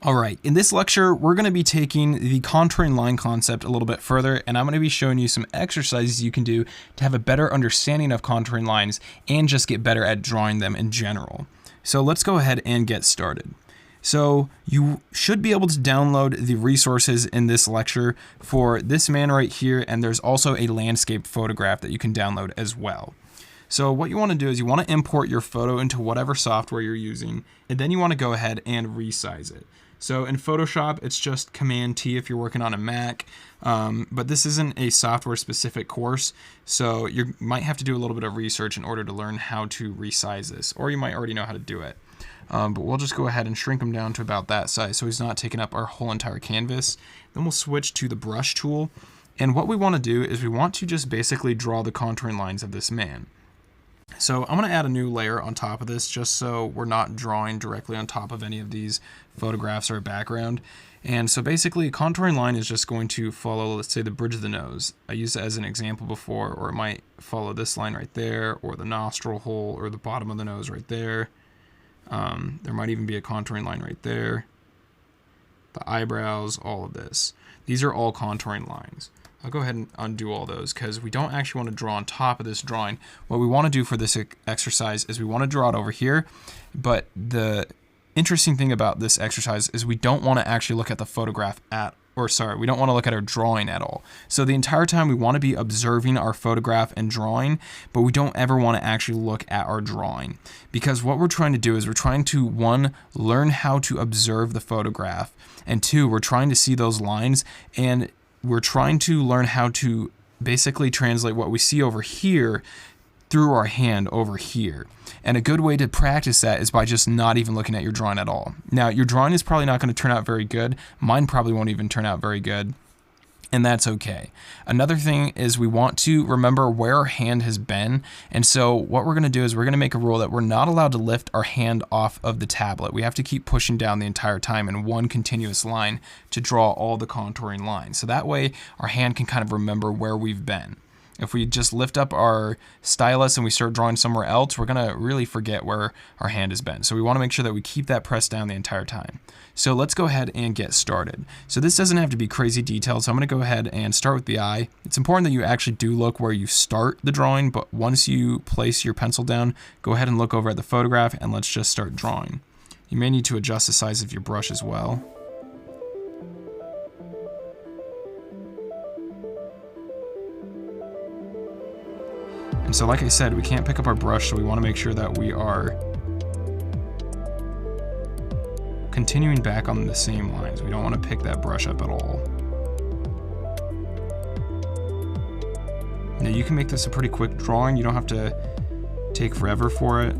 All right, in this lecture, we're going to be taking the contouring line concept a little bit further, and I'm going to be showing you some exercises you can do to have a better understanding of contouring lines and just get better at drawing them in general. So let's go ahead and get started. So you should be able to download the resources in this lecture for this man right here, and there's also a landscape photograph that you can download as well. So what you want to do is you want to import your photo into whatever software you're using, and then you want to go ahead and resize it. So in Photoshop, it's just Command T if you're working on a Mac, but this isn't a software specific course, so you might have to do a little bit of research in order to learn how to resize this, or you might already know how to do it. But we'll just go ahead and shrink him down to about that size so he's not taking up our whole entire canvas. Then we'll switch to the brush tool, and what we want to do is we want to just basically draw the contouring lines of this man. So I'm going to add a new layer on top of this just so we're not drawing directly on top of any of these photographs or a background. And so basically a contouring line is just going to follow, let's say, the bridge of the nose. I used it as an example before, or it might follow this line right there, or the nostril hole, or the bottom of the nose right there. There might even be a contouring line right there. The eyebrows, all of this. These are all contouring lines. I'll go ahead and undo all those because we don't actually want to draw on top of this drawing. What we want to do for this exercise is we want to draw it over here, but the interesting thing about this exercise is we don't want to actually look at the photograph we don't want to look at our drawing at all. So the entire time we want to be observing our photograph and drawing, but we don't ever want to actually look at our drawing. Because what we're trying to do is we're trying to, one, learn how to observe the photograph, and two, we're trying to see those lines, and we're trying to learn how to basically translate what we see over here through our hand over here. And a good way to practice that is by just not even looking at your drawing at all. Now, your drawing is probably not going to turn out very good. Mine probably won't even turn out very good. And that's okay. Another thing is we want to remember where our hand has been. And so what we're going to do is we're going to make a rule that we're not allowed to lift our hand off of the tablet. We have to keep pushing down the entire time in one continuous line to draw all the contouring lines. So that way our hand can kind of remember where we've been. If we just lift up our stylus and we start drawing somewhere else, we're going to really forget where our hand has been. So we want to make sure that we keep that pressed down the entire time. So let's go ahead and get started. So this doesn't have to be crazy detailed, so I'm going to go ahead and start with the eye. It's important that you actually do look where you start the drawing, but once you place your pencil down, go ahead and look over at the photograph and let's just start drawing. You may need to adjust the size of your brush as well. And so like I said, we can't pick up our brush, so we want to make sure that we are continuing back on the same lines. We don't want to pick that brush up at all. Now you can make this a pretty quick drawing. You don't have to take forever for it.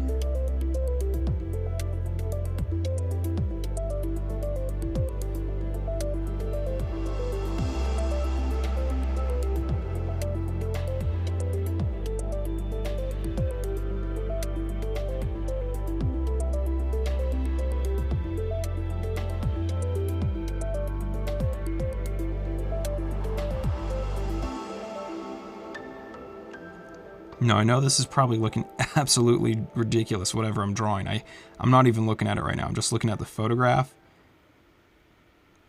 Now I know this is probably looking absolutely ridiculous, whatever I'm drawing. I'm not even looking at it right now. I'm just looking at the photograph.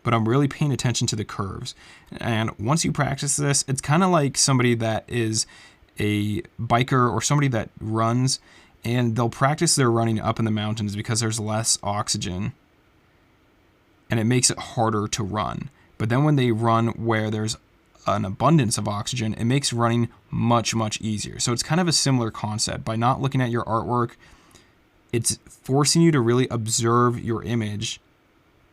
But I'm really paying attention to the curves. And once you practice this, it's kind of like somebody that is a biker or somebody that runs, and they'll practice their running up in the mountains because there's less oxygen. And it makes it harder to run. But then when they run where there's an abundance of oxygen, it makes running much, much easier. So it's kind of a similar concept. By not looking at your artwork, it's forcing you to really observe your image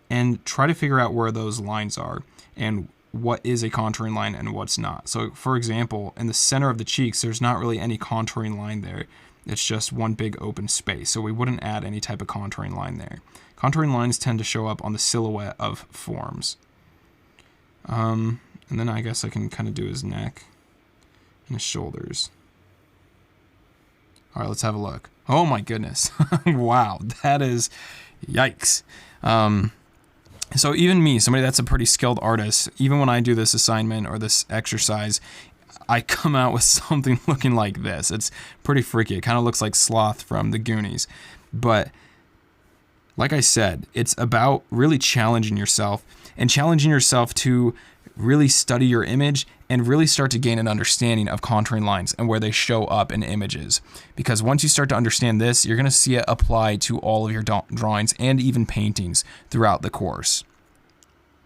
and try to figure out where those lines are and what is a contouring line and what's not. So for example, in the center of the cheeks, there's not really any contouring line there. It's just one big open space. So we wouldn't add any type of contouring line there. Contouring lines tend to show up on the silhouette of forms. And then I guess I can kind of do his neck and his shoulders. All right, let's have a look. Oh my goodness. Wow, that is yikes. So even me, somebody that's a pretty skilled artist, even when I do this assignment or this exercise, I come out with something looking like this. It's pretty freaky. It kind of looks like Sloth from the Goonies. But like I said, it's about really challenging yourself to really study your image and really start to gain an understanding of contouring lines and where they show up in images. Because once you start to understand this, you're going to see it apply to all of your drawings and even paintings throughout the course.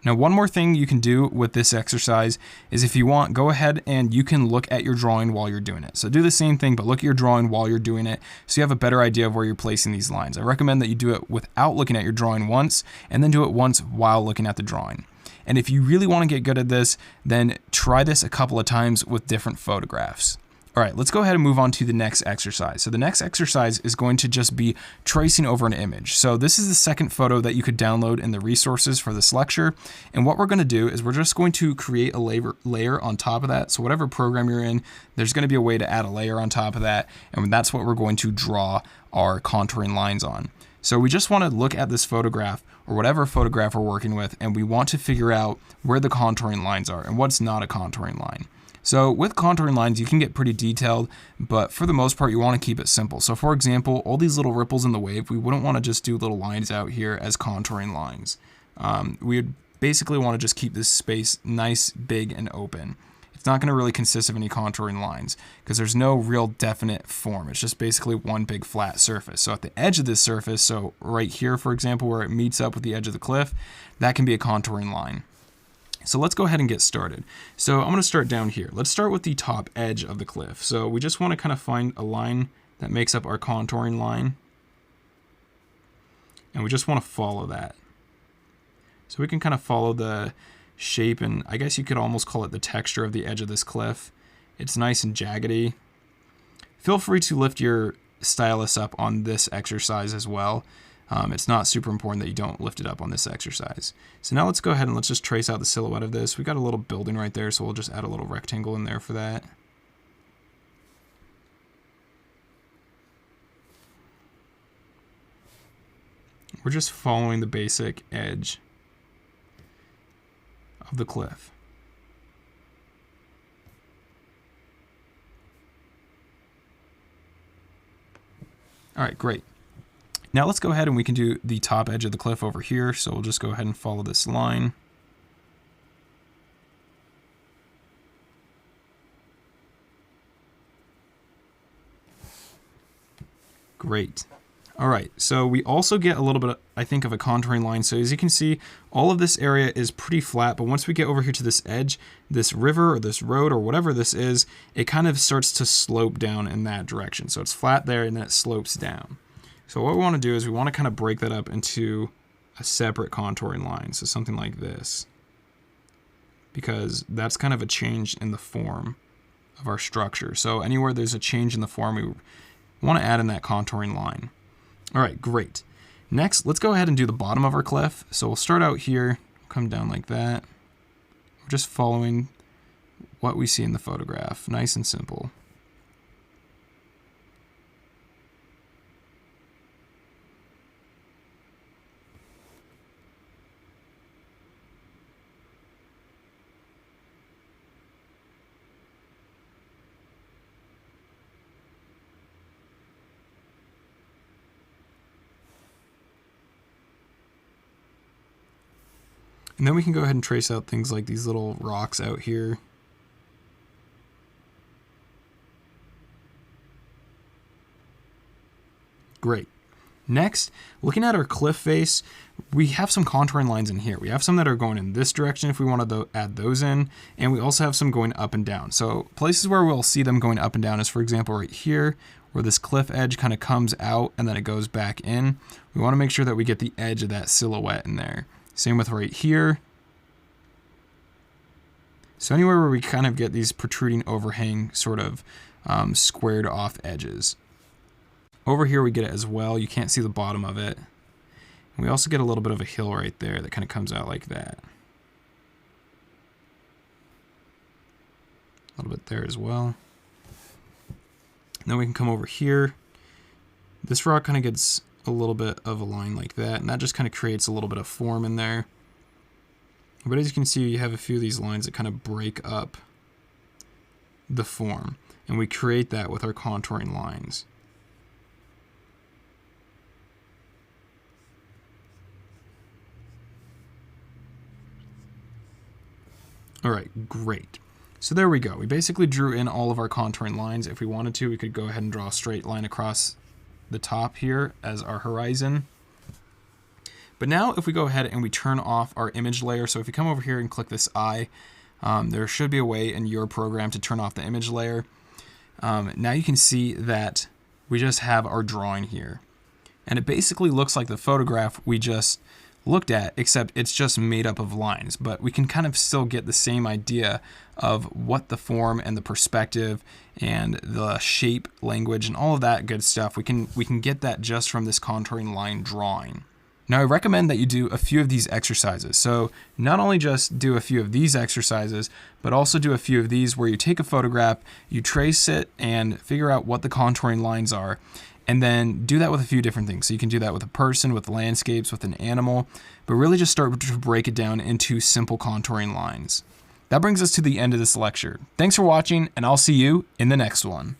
Now, one more thing you can do with this exercise is, if you want, go ahead and you can look at your drawing while you're doing it. So do the same thing, but look at your drawing while you're doing it so you have a better idea of where you're placing these lines. I recommend that you do it without looking at your drawing once, and then do it once while looking at the drawing. And if you really want to get good at this, then try this a couple of times with different photographs. All right, let's go ahead and move on to the next exercise. So the next exercise is going to just be tracing over an image. So this is the second photo that you could download in the resources for this lecture. And what we're going to do is we're just going to create a layer on top of that. So whatever program you're in, there's going to be a way to add a layer on top of that. And that's what we're going to draw our contouring lines on. So we just want to look at this photograph, or whatever photograph we're working with, and we want to figure out where the contouring lines are and what's not a contouring line. So with contouring lines, you can get pretty detailed, but for the most part, you want to keep it simple. So for example, all these little ripples in the wave, we wouldn't want to just do little lines out here as contouring lines. We would basically want to just keep this space nice, big, and open. It's not going to really consist of any contouring lines because there's no real definite form. It's just basically one big flat surface. So at the edge of this surface, so right here, for example, where it meets up with the edge of the cliff, that can be a contouring line. So let's go ahead and get started. So I'm going to start down here. Let's start with the top edge of the cliff. So we just want to kind of find a line that makes up our contouring line. And we just want to follow that. So we can kind of follow the shape, and I guess you could almost call it the texture of the edge of this cliff. It's nice and jaggedy. Feel free to lift your stylus up on this exercise as well. It's not super important that you don't lift it up on this exercise. So now let's go ahead and let's just trace out the silhouette of this. We got a little building right there, so we'll just add a little rectangle in there for that. We're just following the basic edge of the cliff. All right, great. Now let's go ahead and we can do the top edge of the cliff over here. So we'll just go ahead and follow this line. Great. All right, so we also get a little bit, I think, of a contouring line. So as you can see, all of this area is pretty flat, but once we get over here to this edge, this river or this road or whatever this is, it kind of starts to slope down in that direction. So it's flat there and then it slopes down. So what we want to do is we want to kind of break that up into a separate contouring line. So something like this, because that's kind of a change in the form of our structure. So anywhere there's a change in the form, we want to add in that contouring line. All right, great. Next, let's go ahead and do the bottom of our cliff. So we'll start out here, come down like that. We're just following what we see in the photograph, nice and simple. And then we can go ahead and trace out things like these little rocks out here. Great. Next, looking at our cliff face, we have some contouring lines in here. We have some that are going in this direction if we wanted to add those in, and we also have some going up and down. So places where we'll see them going up and down is, for example, right here, where this cliff edge kind of comes out and then it goes back in. We want to make sure that we get the edge of that silhouette in there. Same with right here. So anywhere where we kind of get these protruding overhang sort of squared off edges. Over here we get it as well. You can't see the bottom of it. And we also get a little bit of a hill right there that kind of comes out like that. A little bit there as well. And then we can come over here. This rock kind of gets a little bit of a line like that, and that just kind of creates a little bit of form in there. But as you can see, you have a few of these lines that kind of break up the form, and we create that with our contouring lines. All right, great. So there we go. We basically drew in all of our contouring lines. If we wanted to, we could go ahead and draw a straight line across the top here as our horizon. But now if we go ahead and we turn off our image layer, so if you come over here and click this eye, there should be a way in your program to turn off the image layer. Now you can see that we just have our drawing here. And it basically looks like the photograph we just looked at, except it's just made up of lines. But we can kind of still get the same idea of what the form and the perspective and the shape, language, and all of that good stuff. We can get that just from this contouring line drawing. Now I recommend that you do a few of these exercises. So not only just do a few of these exercises, but also do a few of these where you take a photograph, you trace it and figure out what the contouring lines are, and then do that with a few different things. So you can do that with a person, with landscapes, with an animal, but really just start to break it down into simple contouring lines. That brings us to the end of this lecture. Thanks for watching, and I'll see you in the next one.